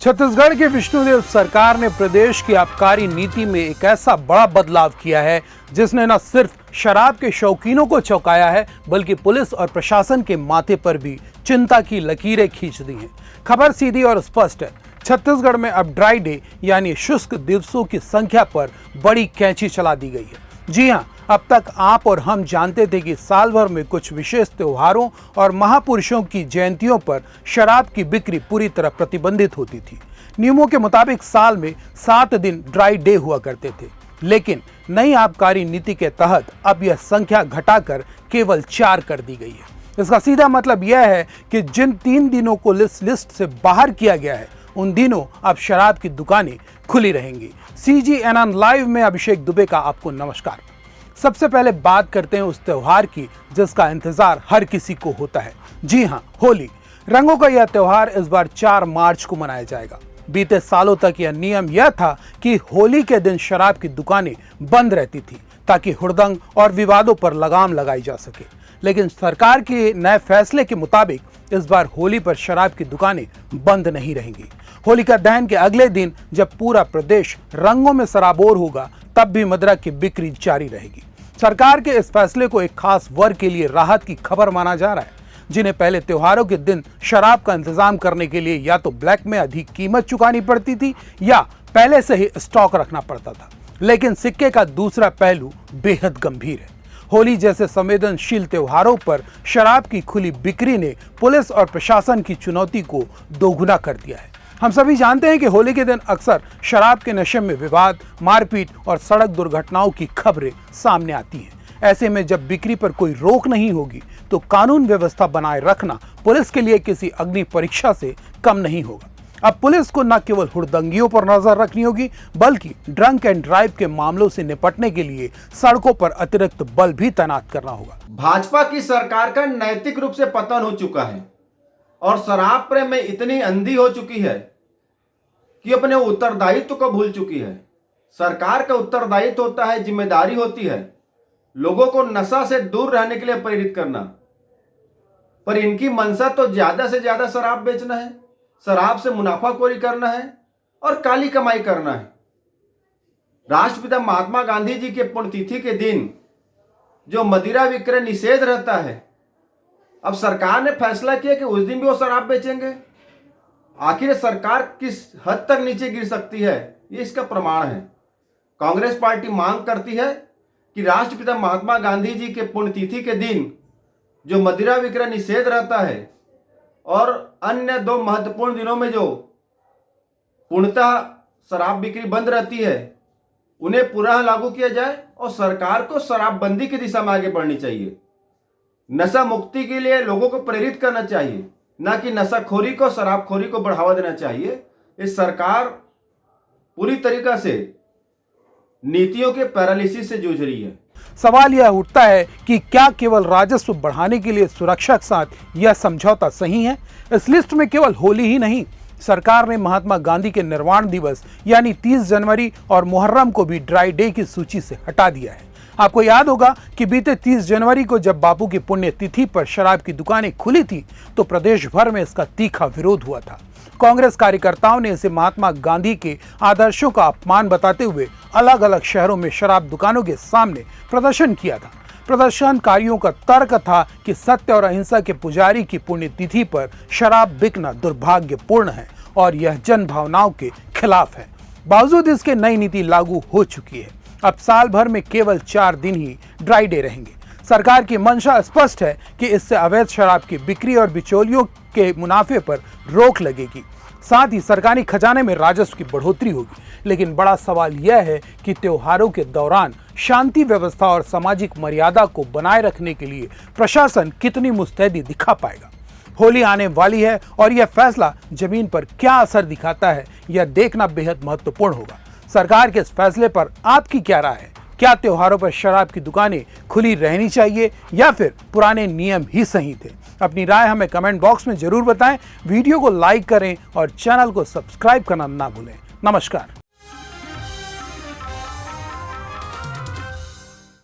छत्तीसगढ़ की विष्णुदेव सरकार ने प्रदेश की आबकारी नीति में एक ऐसा बड़ा बदलाव किया है जिसने न सिर्फ शराब के शौकीनों को चौंकाया है बल्कि पुलिस और प्रशासन के माथे पर भी चिंता की लकीरें खींच दी हैं। खबर सीधी और स्पष्ट है। छत्तीसगढ़ में अब ड्राई डे यानी शुष्क दिवसों की संख्या पर बड़ी कैंची चला दी गई है। जी हां, अब तक आप और हम जानते थे कि साल भर में कुछ विशेष त्योहारों और महापुरुषों की जयंतियों पर शराब की बिक्री पूरी तरह प्रतिबंधित होती थी। नियमों के मुताबिक साल में 7 दिन ड्राई डे हुआ करते थे, लेकिन नई आबकारी नीति के तहत अब यह संख्या घटाकर केवल 4 कर दी गई है। इसका सीधा मतलब यह है कि जिन 3 दिनों को लिस्ट से बाहर किया गया है उन दिनों अब शराब की दुकानें खुली रहेंगी। CGNN लाइव में अभिषेक दुबे का आपको नमस्कार। सबसे पहले बात करते हैं उस त्योहार की जिसका इंतजार हर किसी को होता है। जी हां, होली। रंगों का यह त्योहार इस बार 4 मार्च को मनाया जाएगा। बीते सालों तक यह नियम यह था कि होली के दिन शराब की दुकानें बंद रहती थी ताकि हुड़दंग और विवादों पर लगाम लगाई जा सके, लेकिन सरकार के नए फैसले के मुताबिक इस बार होली पर शराब की दुकानें बंद नहीं रहेंगी। होलिका दहन के अगले दिन जब पूरा प्रदेश रंगों में सराबोर होगा तब भी मदिरा की बिक्री जारी रहेगी। सरकार के इस फैसले को एक खास वर्ग के लिए राहत की खबर माना जा रहा है, जिन्हें पहले त्योहारों के दिन शराब का इंतजाम करने के लिए या तो ब्लैक में अधिक कीमत चुकानी पड़ती थी या पहले से ही स्टॉक रखना पड़ता था। लेकिन सिक्के का दूसरा पहलू बेहद गंभीर है। होली जैसे संवेदनशील त्योहारों पर शराब की खुली बिक्री ने पुलिस और प्रशासन की चुनौती को दोगुना कर दिया है। हम सभी जानते हैं कि होली के दिन अक्सर शराब के नशे में विवाद, मारपीट और सड़क दुर्घटनाओं की खबरें सामने आती हैं। ऐसे में जब बिक्री पर कोई रोक नहीं होगी तो कानून व्यवस्था बनाए रखना पुलिस के लिए किसी अग्नि परीक्षा से कम नहीं होगा। अब पुलिस को न केवल हुड़दंगियों पर नजर रखनी होगी बल्कि ड्रंक एंड ड्राइव के मामलों से निपटने के लिए सड़कों पर अतिरिक्त बल भी तैनात करना होगा। भाजपा की सरकार का नैतिक रूप से पतन हो चुका है और शराब प्रेम में इतनी अंधी हो चुकी है कि अपने उत्तरदायित्व को भूल चुकी है। सरकार का उत्तरदायित्व होता है, जिम्मेदारी होती है लोगों को नशा से दूर रहने के लिए प्रेरित करना, पर इनकी मंशा तो ज्यादा से ज्यादा शराब बेचना है, शराब से मुनाफाखोरी करना है और काली कमाई करना है। राष्ट्रपिता महात्मा गांधी जी के पुण्यतिथि के दिन जो मदिरा विक्रय निषेध रहता है, अब सरकार ने फैसला किया कि उस दिन भी वो शराब बेचेंगे। आखिर सरकार किस हद तक नीचे गिर सकती है, ये इसका प्रमाण है। कांग्रेस पार्टी मांग करती है कि राष्ट्रपिता महात्मा गांधी जी के पुण्यतिथि के दिन जो मदिरा विक्रय निषेध रहता है और अन्य 2 महत्वपूर्ण दिनों में जो पूर्णतः शराब बिक्री बंद रहती है उन्हें पुनः लागू किया जाए और सरकार को शराबबंदी की दिशा में आगे बढ़नी चाहिए। नशा मुक्ति के लिए लोगों को प्रेरित करना चाहिए, ना कि नशाखोरी को, शराबखोरी को बढ़ावा देना चाहिए। इस सरकार पूरी तरीका से नीतियों के पैरालिसिस से जूझ रही है। सवाल यह उठता है कि क्या केवल राजस्व बढ़ाने के लिए सुरक्षा के साथ यह समझौता सही है? इस लिस्ट में केवल होली ही नहीं, सरकार ने महात्मा गांधी के निर्वाण दिवस यानी 30 जनवरी और मुहर्रम को भी ड्राई डे की सूची से हटा दिया है। आपको याद होगा कि बीते 30 जनवरी को जब बापू की पुण्यतिथि पर शराब की दुकानें खुली थी तो प्रदेश भर में इसका तीखा विरोध हुआ था। कांग्रेस कार्यकर्ताओं ने इसे महात्मा गांधी के आदर्शों का अपमान बताते हुए अलग अलग शहरों में शराब दुकानों के सामने प्रदर्शन किया था। प्रदर्शनकारियों का तर्क था कि सत्य और अहिंसा के पुजारी की पुण्यतिथि पर शराब बिकना दुर्भाग्यपूर्ण है और यह जन भावनाओं के खिलाफ है। बावजूद इसके नई नीति लागू हो चुकी है। अब साल भर में केवल 4 दिन ही ड्राई डे रहेंगे। सरकार की मंशा स्पष्ट है कि इससे अवैध शराब की बिक्री और बिचौलियों के मुनाफे पर रोक लगेगी, साथ ही सरकारी खजाने में राजस्व की बढ़ोतरी होगी। लेकिन बड़ा सवाल यह है कि त्योहारों के दौरान शांति व्यवस्था और सामाजिक मर्यादा को बनाए रखने के लिए प्रशासन कितनी मुस्तैदी दिखा पाएगा। होली आने वाली है और यह फैसला जमीन पर क्या असर दिखाता है यह देखना बेहद महत्वपूर्ण होगा। सरकार के इस फैसले पर आपकी क्या राय है? क्या त्योहारों पर शराब की दुकानें खुली रहनी चाहिए या फिर पुराने नियम ही सही थे? अपनी राय हमें कमेंट बॉक्स में जरूर बताएं। वीडियो को लाइक करें और चैनल को सब्सक्राइब करना ना भूलें। नमस्कार।